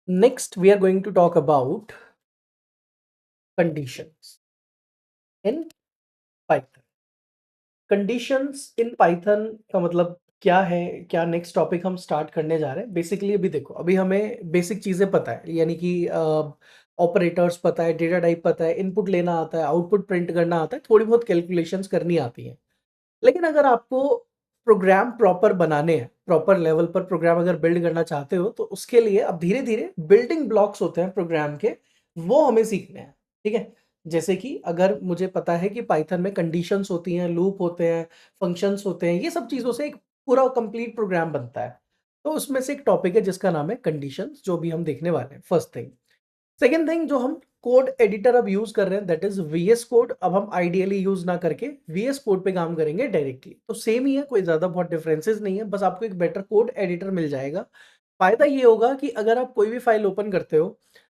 Next, we are going to talk about conditions in Python. Conditions in Python का मतलब क्या है? क्या नेक्स्ट टॉपिक हम स्टार्ट करने जा रहे हैं? बेसिकली अभी देखो, अभी हमें बेसिक चीज़ें पता है, यानी कि ऑपरेटर्स पता है, डेटा टाइप पता है, इनपुट लेना आता है, आउटपुट प्रिंट करना आता है, थोड़ी बहुत कैलकुलेशंस करनी आती हैं। लेकिन अगर आपको प्रोग्राम प्रॉपर बनाने हैं, प्रॉपर लेवल पर प्रोग्राम अगर बिल्ड करना चाहते हो, तो उसके लिए अब धीरे-धीरे बिल्डिंग ब्लॉक्स होते हैं प्रोग्राम के, वो हमें सीखने हैं, ठीक है? जैसे कि अगर मुझे पता है कि पाइथन में कंडीशंस होती हैं, लूप होते हैं, फंक्शंस होते हैं, ये सब चीज़ों से एक पूरा कंप्लीट प्रोग्राम बनता है। तो उसमें से एक टॉपिक है जिसका नाम है कंडीशंस, जो भी हम देखने वाले हैं, फर्स्ट थिंग। सेकंड थिंग, जो हम कोड एडिटर अब यूज कर रहे हैं, दैट इज वीएस कोड। अब हम आइडियली यूज ना करके वीएस कोड पे काम करेंगे डायरेक्टली। तो सेम ही है, कोई ज्यादा बहुत डिफरेंसेस नहीं है, बस आपको एक बेटर कोड एडिटर मिल जाएगा। फायदा ये होगा कि अगर आप कोई भी फाइल ओपन करते हो,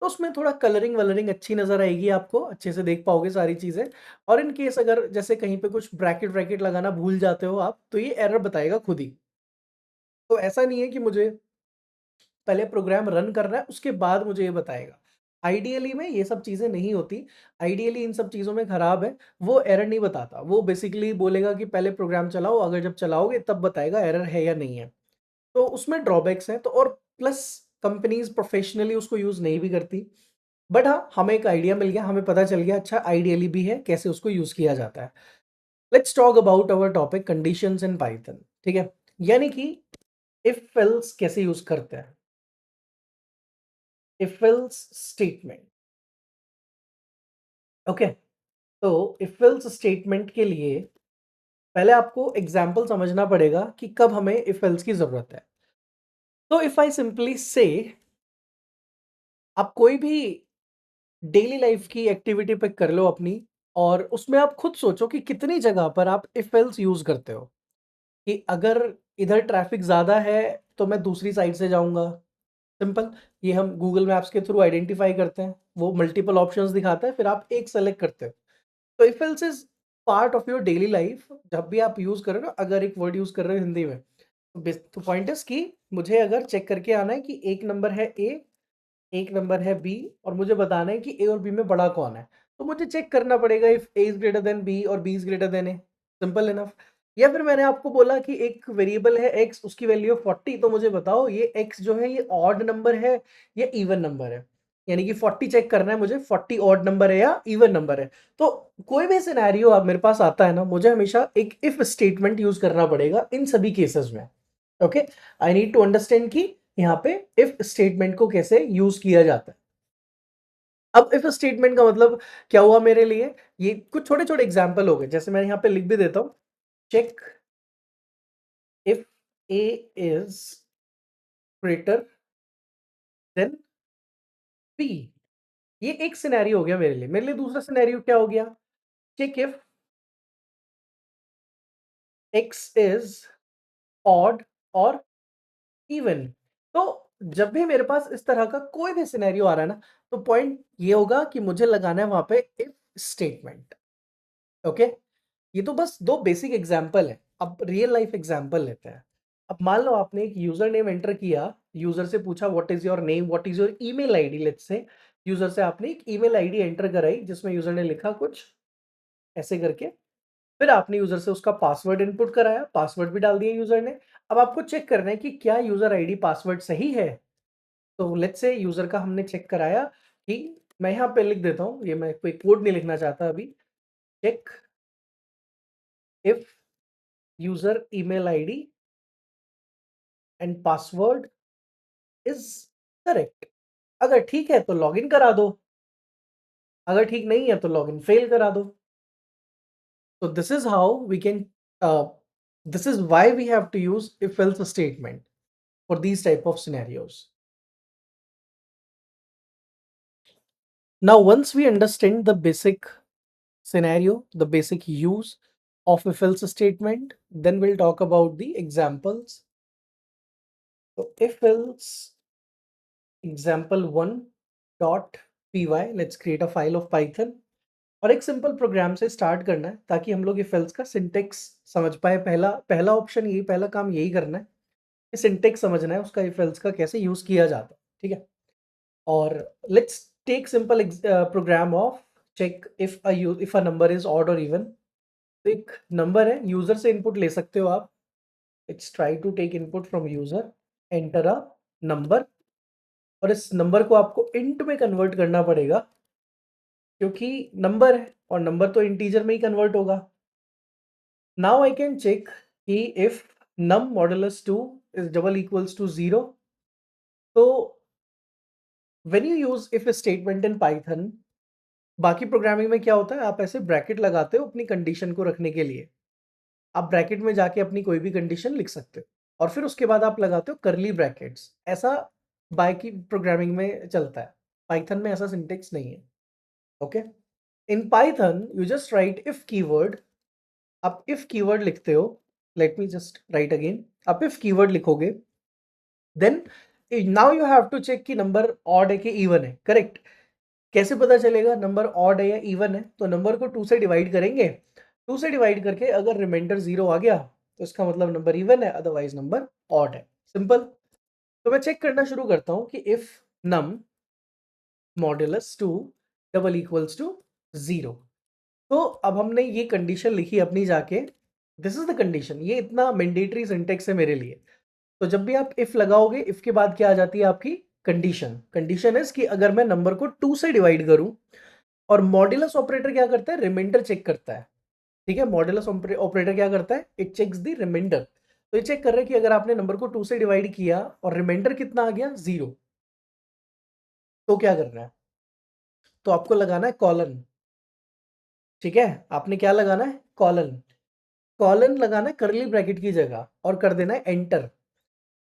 तो उसमें थोड़ा कलरिंग वलरिंग अच्छी नजर आएगी, आपको अच्छे से देख पाओगे सारी चीजें। और इन केस अगर जैसे कहीं पे कुछ ब्रैकेट ब्रैकेट लगाना भूल जाते हो आप, तो ये एरर बताएगा खुद ही। तो ऐसा नहीं है कि मुझे पहले प्रोग्राम रन करना है उसके बाद मुझे ये बताएगा। आइडियली में ये सब चीज़ें नहीं होती। आइडियली इन सब चीज़ों में खराब है, वो एरर नहीं बताता। वो बेसिकली बोलेगा कि पहले प्रोग्राम चलाओ, अगर जब चलाओगे तब बताएगा एरर है या नहीं है। तो उसमें ड्रॉबैक्स हैं, तो और प्लस कंपनीज़ प्रोफेशनली उसको यूज़ नहीं भी करती। बट हाँ, हमें एक आइडिया मिल गया, हमें पता चल गया अच्छा आइडियली भी है, कैसे उसको यूज़ किया जाता है। Let's talk about our topic conditions in Python, ठीक है? यानी कि इफ एल्स कैसे यूज़ करते हैं? If else statement, okay. तो इफ एल्स स्टेटमेंट के लिए पहले आपको एग्जांपल समझना पड़ेगा कि कब हमें इफ एल्स की जरूरत है। तो इफ आई सिंपली से, आप कोई भी डेली लाइफ की एक्टिविटी पिक कर लो अपनी, और उसमें आप खुद सोचो कि कितनी जगह पर आप इफ एल्स यूज करते हो। कि अगर इधर ट्रैफिक ज्यादा है, तो मैं दूसरी साइड से जाऊंगा। सिंपल। ये हम गूगल मैप्स के थ्रू आइडेंटिफाई करते हैं, वो मल्टीपल ऑप्शंस दिखाता है, फिर आप एक सेलेक्ट करते हो। तो if else is part of your daily life. जब भी आप यूज कर रहे हो ना, अगर एक वर्ड यूज कर रहे हो हिंदी में, तो पॉइंट इज कि मुझे अगर चेक करके आना है कि एक नंबर है ए, एक नंबर है बी, और मुझे बताना है कि ए और बी में बड़ा कौन है, तो मुझे चेक करना पड़ेगा if A is greater than B और B is greater than A. Simple enough. या फिर मैंने आपको बोला कि एक वेरिएबल है एक्स, उसकी वैल्यू है 40, तो मुझे बताओ ये एक्स जो है ये ऑड नंबर है या इवन नंबर है। यानी कि 40 चेक करना है मुझे, 40 ऑड नंबर है या इवन नंबर है। तो कोई भी सिनेरियो आप मेरे पास आता है ना, मुझे हमेशा एक इफ स्टेटमेंट यूज करना पड़ेगा इन सभी केसेस में। Okay. I need to understand कि यहाँ पे इफ स्टेटमेंट को कैसे यूज किया जाता है। अब इफ स्टेटमेंट का मतलब क्या हुआ मेरे लिए? ये कुछ छोटे छोटे एग्जांपल हो गए, जैसे मैं यहाँ पे लिख भी देता हूँ। Check if A is greater than B. ये एक सिनेरियो हो गया मेरे लिए। मेरे लिए दूसरा सिनेरियो क्या हो गया? Check if X is odd और इवन। तो जब भी मेरे पास इस तरह का कोई भी सिनेरियो आ रहा है ना, तो पॉइंट ये होगा कि मुझे लगाना है वहां पे इफ स्टेटमेंट। ओके। ये तो बस दो बेसिक एग्जांपल है। अब रियल लाइफ एग्जांपल लेते हैं। अब मान लो आपने एक यूजर नेम एंटर किया, यूजर से पूछा what is your name, what is your email ID, let's say. User से आपने एक ईमेल आईडी एंटर कराई, जिसमें यूजर ने लिखा कुछ ऐसे करके। फिर आपने यूजर से उसका पासवर्ड इनपुट कराया, पासवर्ड भी डाल दिया यूजर ने। अब आपको चेक करना है कि क्या यूजर आईडी पासवर्ड सही है। तो लेट्स से यूजर का हमने चेक कराया कि, मैं यहाँ पे लिख देता हूँ, ये मैं कोई कोड नहीं लिखना चाहता अभी। Check if user email ID and password is correct. अगर ठीक है तो लॉगिन करा दो, अगर ठीक नहीं है तो लॉगिन फेल करा दो। तो this is how we can, this is why we have to use if else statement for these type of scenarios. Now once we understand the basic scenario, the basic use of if else statement, then we'll talk about the examples. So if else example1 dot py, let's create a file of python। और एक simple programme से start करना है, ताकि हम लोग if else का syntax समझ पाए। पहला पहला ऑप्शन यही, पहला काम यही करना है कि सिंटेक्स समझना है उसका, इफ एल्स का कैसे यूज किया जाता है, ठीक है? और let's take simple program of check if a number is odd और इवन। तो एक नंबर है, यूजर से इनपुट ले सकते हो आप। It's try to take input from user, enter a number, और इस नंबर को आपको इंट में कन्वर्ट करना पड़ेगा, क्योंकि नंबर है और नंबर तो इंटीजर में ही कन्वर्ट होगा। नाउ आई कैन चेक कि if num modulus 2 is double equals to 0। तो when you use if statement in Python, बाकी प्रोग्रामिंग में क्या होता है, आप ऐसे ब्रैकेट लगाते हो अपनी कंडीशन को रखने के लिए। आप ब्रैकेट में जाके अपनी कोई भी कंडीशन लिख सकते हो और फिर उसके बाद आप लगाते हो करली ब्रैकेट्स। ऐसा बाकी प्रोग्रामिंग में चलता है, पाइथन में ऐसा सिंटेक्स नहीं है। Okay, in Python you just write if keyword. आप इफ कीवर्ड लिखते हो, let me just write again. आप इफ कीवर्ड लिखोगे, then now you have to check कि नंबर ऑड है कि इवन है। करेक्ट। कैसे पता चलेगा नंबर ऑड है या इवन है? तो नंबर को 2 से डिवाइड करेंगे, 2 से डिवाइड करके अगर रिमाइंडर 0 आ गया तो इसका मतलब नंबर इवन है, अदरवाइज नंबर ऑड है। सिंपल। तो मैं चेक करना शुरू करता हूं कि if num modulus 2 double equals to 0। तो अब हमने ये कंडीशन लिखी अपनी जाके, दिस इज द कंडीशन। ये इतना मैंडेटरी सिंटेक्स है मेरे लिए। तो जब भी आप इफ लगाओगे, इफ के बाद क्या आ जाती है आपकी कंडीशन। कंडीशन इज कि अगर मैं नंबर को 2 से डिवाइड करूं, और मॉड्यूलस ऑपरेटर क्या करता है, रिमाइंडर चेक करता है। ठीक है, मॉड्यूलस ऑपरेटर क्या करता है, इट चेक्स द रिमाइंडर। तो ये चेक कर रहा है कि अगर आपने नंबर को 2 से डिवाइड किया और रिमाइंडर कितना आ गया 0, तो क्या करना है, तो आपको लगाना है कॉलन। ठीक है, आपने क्या लगाना है, कॉलन। कॉलन लगाना है करली ब्रैकेट की जगह और कर देना है एंटर।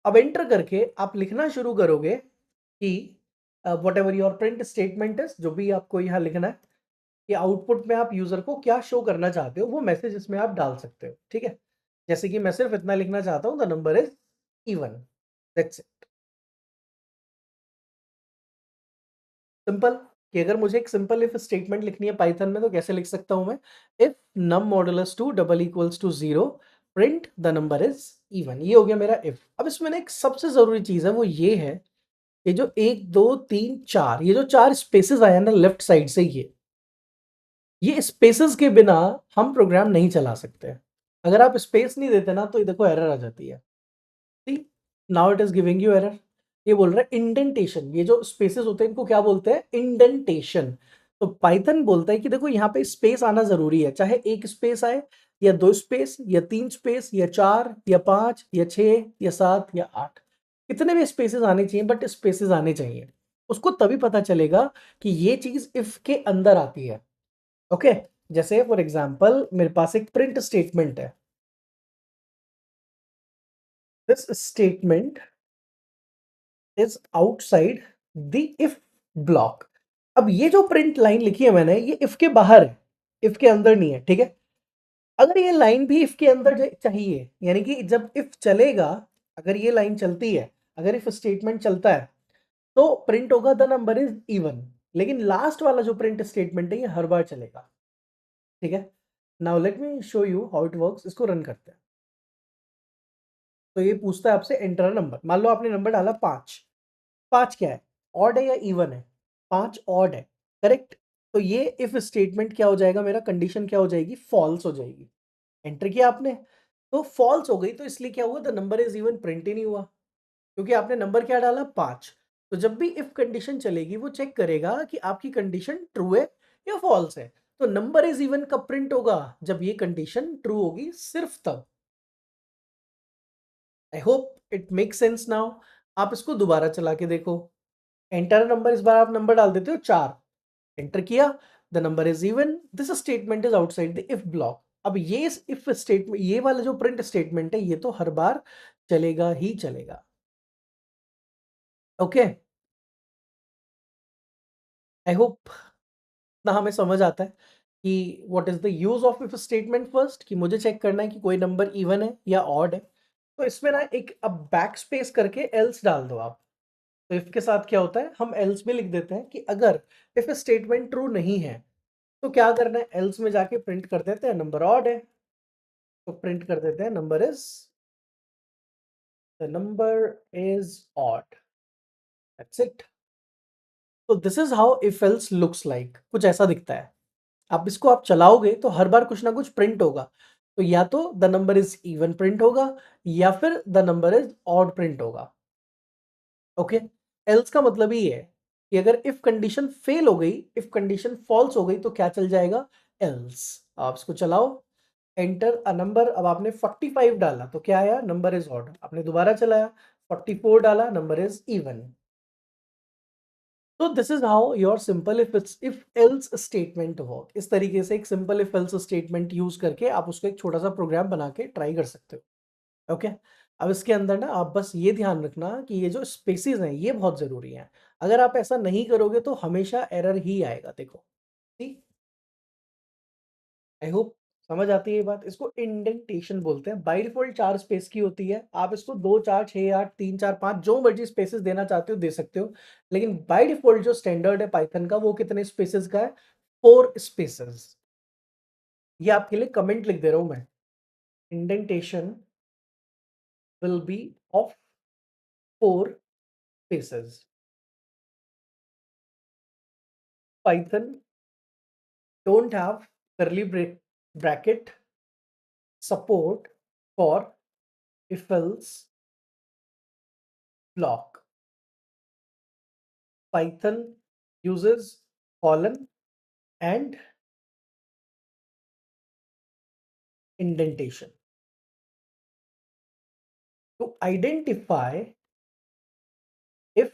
अब एंटर करके आप लिखना शुरू करोगे कि what ever your print statement is, जो भी आपको यहाँ लिखना है कि आउटपुट में आप यूजर को क्या शो करना चाहते हो, वो मैसेज इसमें आप डाल सकते हो। ठीक है, जैसे कि मैं सिर्फ इतना लिखना चाहता हूँ, the number is even. That's it. Simple. कि अगर मुझे एक सिंपल इफ स्टेटमेंट लिखनी है पाइथन में, तो कैसे लिख सकता हूं मैं, if num modulus 2 double equals to 0, print the number is even. ये हो गया मेरा इफ। अब इसमें ना एक सबसे जरूरी चीज है, वो ये है, ये जो 1 2 3 4, ये जो 4 स्पेसेस आया ना लेफ्ट साइड से, ये स्पेसेस के बिना हम प्रोग्राम नहीं चला सकते। अगर आप स्पेस नहीं देते ना, तो ये देखो एरर आ जाती है। See, now it is giving you error. ये बोल रहा है इंडेंटेशन। ये जो स्पेसेस होते हैं इनको क्या बोलते हैं, इंडेंटेशन। तो पाइथन बोलता है कि देखो यहाँ पे स्पेस आना जरूरी है, चाहे एक स्पेस आए या 2 स्पेस या 3 स्पेस या 4 या 5 या 6 या 7 या 8, कितने भी स्पेसेस आने चाहिए, बट स्पेसेस आने चाहिए। उसको तभी पता चलेगा कि ये चीज इफ के अंदर आती है। ओके, जैसे फॉर एग्जांपल मेरे पास एक प्रिंट स्टेटमेंट है। This statement is outside the if block. अब ये जो प्रिंट लाइन लिखी है मैंने, ये इफ के बाहर है, इफ के अंदर नहीं है। ठीक है, अगर ये लाइन भी इफ के अंदर चाहिए, यानी कि जब इफ चलेगा, अगर ये लाइन चलती है, अगर इफ स्टेटमेंट चलता है, तो प्रिंट होगा द नंबर इज इवन। लेकिन लास्ट वाला जो प्रिंट स्टेटमेंट है, ये हर बार चलेगा। ठीक है, now let me show you how it works. इसको रन करते हैं। तो ये पूछता है आपसे एंटर नंबर। मान लो आपने नंबर डाला 5। 5 क्या है, ऑड है या इवन है? 5 ऑड है। करेक्ट। तो ये इफ स्टेटमेंट क्या हो जाएगा, मेरा कंडीशन क्या हो जाएगी, फॉल्स हो जाएगी। एंटर किया आपने, तो फॉल्स हो गई, तो इसलिए क्या हुआ, the number is even print ही नहीं हुआ, क्योंकि आपने नंबर क्या डाला, 5। तो जब भी इफ कंडीशन चलेगी, वो चेक करेगा कि आपकी कंडीशन ट्रू है या फॉल्स है। तो नंबर इज इवन कब प्रिंट होगा, जब ये कंडीशन ट्रू होगी, सिर्फ तब। I hope it make sense now. आप इसको दोबारा चला के देखो। एंटर नंबर, इस बार आप नंबर डाल देते हो 4। एंटर किया, the number is even, this statement is outside the if block. अब ये इफ स्टेटमेंट, ये वाला जो प्रिंट स्टेटमेंट है, ये तो हर बार चलेगा ही चलेगा। ओके, आई होप ना हमें समझ आता है कि what is the use of if statement first, कि मुझे चेक करना है कि कोई नंबर इवन है या ऑड है। तो इसमें ना एक अब बैक स्पेस करके एल्स डाल दो आप। तो इफ के साथ क्या होता है, हम एल्स में लिख देते हैं कि अगर इफ स्टेटमेंट ट्रू नहीं है, तो क्या करना है, एल्स में जाके प्रिंट कर देते हैं नंबर ऑड है। तो प्रिंट कर देते हैं number is, the number is odd. That's it. तो this is how if else looks like, कुछ ऐसा दिखता है। आप इसको आप चलाओगे तो हर बार कुछ ना कुछ प्रिंट होगा। तो या तो the number is even print होगा, या फिर the number is odd print होगा। ओके। एल्स का मतलब ही है कि अगर इफ कंडीशन फेल हो गई, इफ कंडीशन फॉल्स हो गई तो क्या चल जाएगा, एल्स। आप इसको चलाओ, एंटर अ नंबर। अब आपने 45 डाला तो क्या आया, नंबर इज ऑड। आपने दोबारा चलाया, 44 डाला, नंबर इज इवन। तो this is how your simple if else statement work. इस तरीके से एक simple if else statement use करके आप उसको एक छोटा सा प्रोग्राम बना के ट्राई कर सकते हो। ओके। अब इसके अंदर ना आप बस ये ध्यान रखना कि ये जो स्पेसिस हैं ये बहुत जरूरी हैं। अगर आप ऐसा नहीं करोगे तो हमेशा एरर ही आएगा, देखो। ठीक। आई होप समझ आती है ये बात। इसको इंडेंटेशन बोलते हैं। बाय डिफॉल्ट 4 स्पेस की होती है। आप इसको 2 4 6 8 3 4 5 जो मर्जी स्पेसेस देना चाहते हो दे सकते हो। लेकिन बाय डिफॉल्ट जो स्टैंडर्ड है पाइथन का वो कितने स्पेसेस का है, 4 स्पेसेस। ये आपके लिए कमेंट लिख दे रहा हूं मैं। Indentation will be of 4 spaces. Python don't have curly bracket support for if else block. Python uses colon and indentation to identify if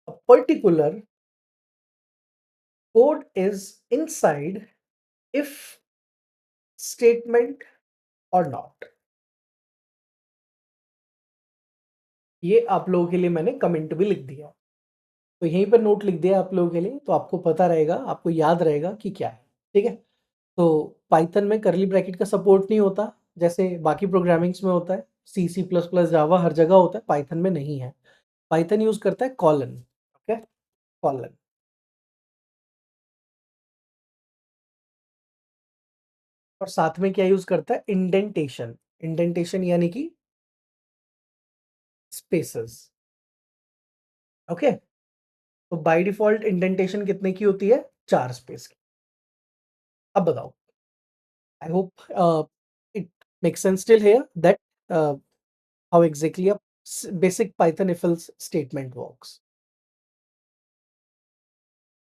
a particular code is inside if statement or not. ये आप लोगों के लिए मैंने comment भी लिख दिया, तो यहीं पर नोट लिख दिया आप लोगों के लिए, तो आपको पता रहेगा, आपको याद रहेगा कि क्या है। ठीक है। तो पाइथन में करली ब्रैकेट का सपोर्ट नहीं होता जैसे बाकी प्रोग्रामिंग्स में होता है। सी सी प्लस प्लस जावा हर जगह होता है, पाइथन में नहीं है। पाइथन यूज करता है कॉलन। Okay, colon. और साथ में क्या यूज करता है, इंडेंटेशन। इंडेंटेशन यानी कि स्पेसेस। ओके। तो बाय डिफॉल्ट इंडेंटेशन कितने की होती है, 4 स्पेस की। अब बताओ, I hope it make sense still here that how exactly a basic python if else statement works.